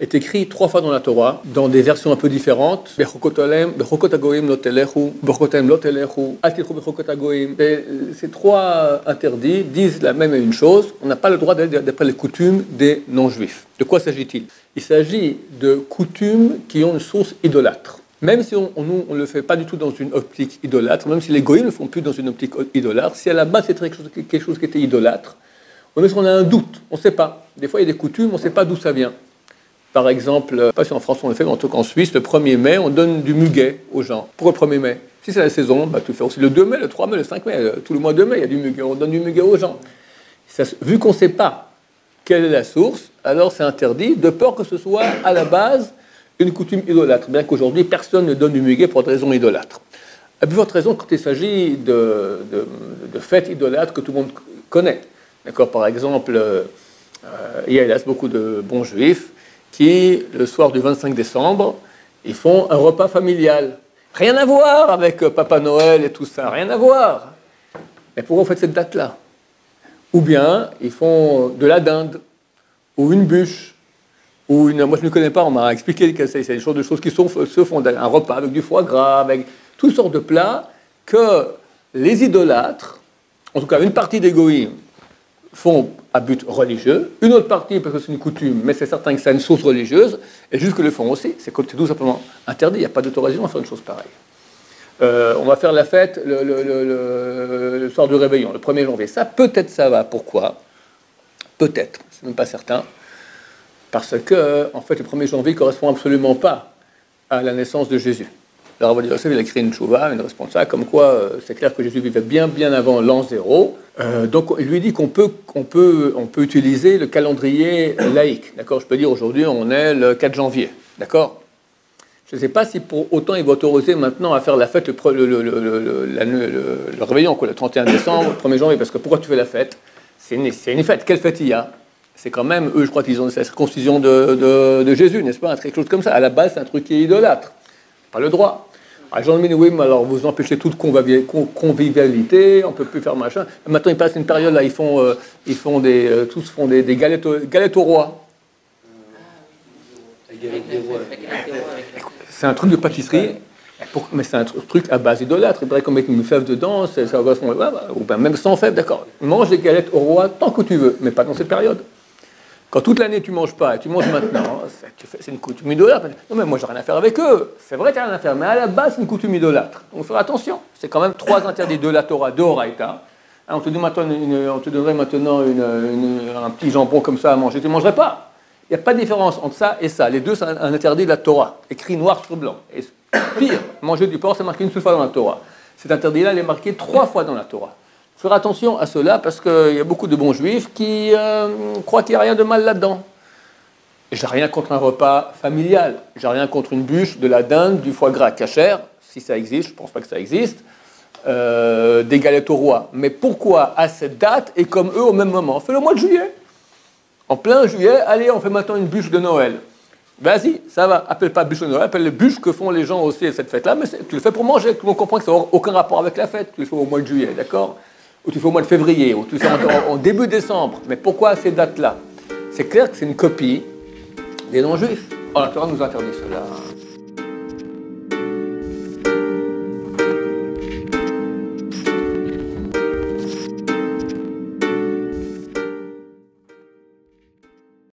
est écrit 3 fois dans la Torah, dans des versions un peu différentes. Ces 3 interdits disent la même et une chose. On n'a pas le droit d'aller d'après les coutumes des non-juifs. De quoi s'agit-il? Il s'agit de coutumes qui ont une source idolâtre. Même si on ne le fait pas du tout dans une optique idolâtre, même si les goïms ne le font plus dans une optique idolâtre, si à la base c'était quelque chose qui était idolâtre, même si on a un doute, on ne sait pas. Des fois, il y a des coutumes, on ne sait pas d'où ça vient. Par exemple, je ne sais pas si en France on le fait, mais en tout cas en Suisse, le 1er mai, on donne du muguet aux gens. Pourquoi le 1er mai? Si c'est la saison, tu le fais aussi le 2 mai, le 3 mai, le 5 mai, tout le mois de mai, il y a du muguet, on donne du muguet aux gens. Vu qu'on ne sait pas quelle est la source, alors c'est interdit, de peur que ce soit à la base une coutume idolâtre, bien qu'aujourd'hui personne ne donne du muguet pour des raisons idolâtres. À plus forte raison quand il s'agit de fêtes idolâtres que tout le monde connaît. D'accord, par exemple, il y a hélas beaucoup de bons juifs qui, le soir du 25 décembre, ils font un repas familial. Rien à voir avec Papa Noël et tout ça, rien à voir. Mais pourquoi vous faites cette date-là? Ou bien, ils font de la dinde, ou une bûche, ou une... Moi, je ne connais pas, on m'a expliqué que c'est des choses qui se font, un repas avec du foie gras, avec toutes sortes de plats que les idolâtres, en tout cas une partie des goïms, font à but religieux, une autre partie parce que c'est une coutume, mais c'est certain que ça a une source religieuse, et jusque le font aussi, c'est tout simplement interdit, il n'y a pas d'autorisation à faire une chose pareille. On va faire la fête le soir du réveillon, le 1er janvier. Ça, peut-être ça va. Pourquoi? Peut-être, c'est même pas certain. Parce que, en fait, le 1er janvier ne correspond absolument pas à la naissance de Jésus. Alors, Rav Yosef, il a écrit une tchouva, une responsable, comme quoi c'est clair que Jésus vivait bien avant l'an 0. Donc, il lui dit qu'on peut utiliser le calendrier laïque. D'accord? Je peux dire aujourd'hui, on est le 4 janvier. D'accord? Je ne sais pas si pour autant il va autoriser maintenant à faire la fête le réveillon, quoi, le 31 décembre, le 1er janvier. Parce que pourquoi tu fais la fête? C'est une fête. Quelle fête il y a? C'est quand même, eux, je crois qu'ils ont la circoncision de Jésus, n'est-ce pas? Quelque chose comme ça. À la base, c'est un truc qui est idolâtre. Pas le droit. Alors vous empêchez toute convivialité, on ne peut plus faire machin. Maintenant, ils passent une période là, tous font des galettes au roi. C'est un truc de pâtisserie, mais c'est un truc à base idolâtre. Il faudrait qu'on mette une fève dedans, ou bien même sans fève, d'accord. Mange des galettes au roi tant que tu veux, mais pas dans cette période. Quand toute l'année tu manges pas et tu manges maintenant, c'est une coutume idolâtre. Non mais moi j'ai rien à faire avec eux. C'est vrai que tu n'as rien à faire, mais à la base c'est une coutume idolâtre. Donc il faut faire attention. C'est quand même 3 interdits de la Torah, de Horaïta. On te donnerait maintenant un petit jambon comme ça à manger, tu ne mangerais pas. Il n'y a pas de différence entre ça et ça. Les deux, c'est un interdit de la Torah, écrit noir sur blanc. Et pire, manger du porc, c'est marqué une seule fois dans la Torah. Cet interdit-là, il est marqué 3 fois dans la Torah. Il faut faire attention à cela parce qu'il y a beaucoup de bons juifs qui croient qu'il n'y a rien de mal là-dedans. J'ai rien contre un repas familial. J'ai rien contre une bûche, de la dinde, du foie gras kasher, si ça existe, je ne pense pas que ça existe, des galettes au roi. Mais pourquoi à cette date et comme eux au même moment? On fait le mois de juillet. En plein juillet, allez, on fait maintenant une bûche de Noël. Vas-y, ça va. Appelle pas bûche de Noël, appelle les bûches que font les gens aussi à cette fête-là, mais tu le fais pour manger. Tout le monde comprend que ça n'a aucun rapport avec la fête. Tu le fais au mois de juillet, d'accord? Ou tu fais au mois de février, ou tu le fais en début décembre. Mais pourquoi à ces dates-là? C'est clair que c'est une copie des non-juifs. Oh, la Torah nous interdit cela.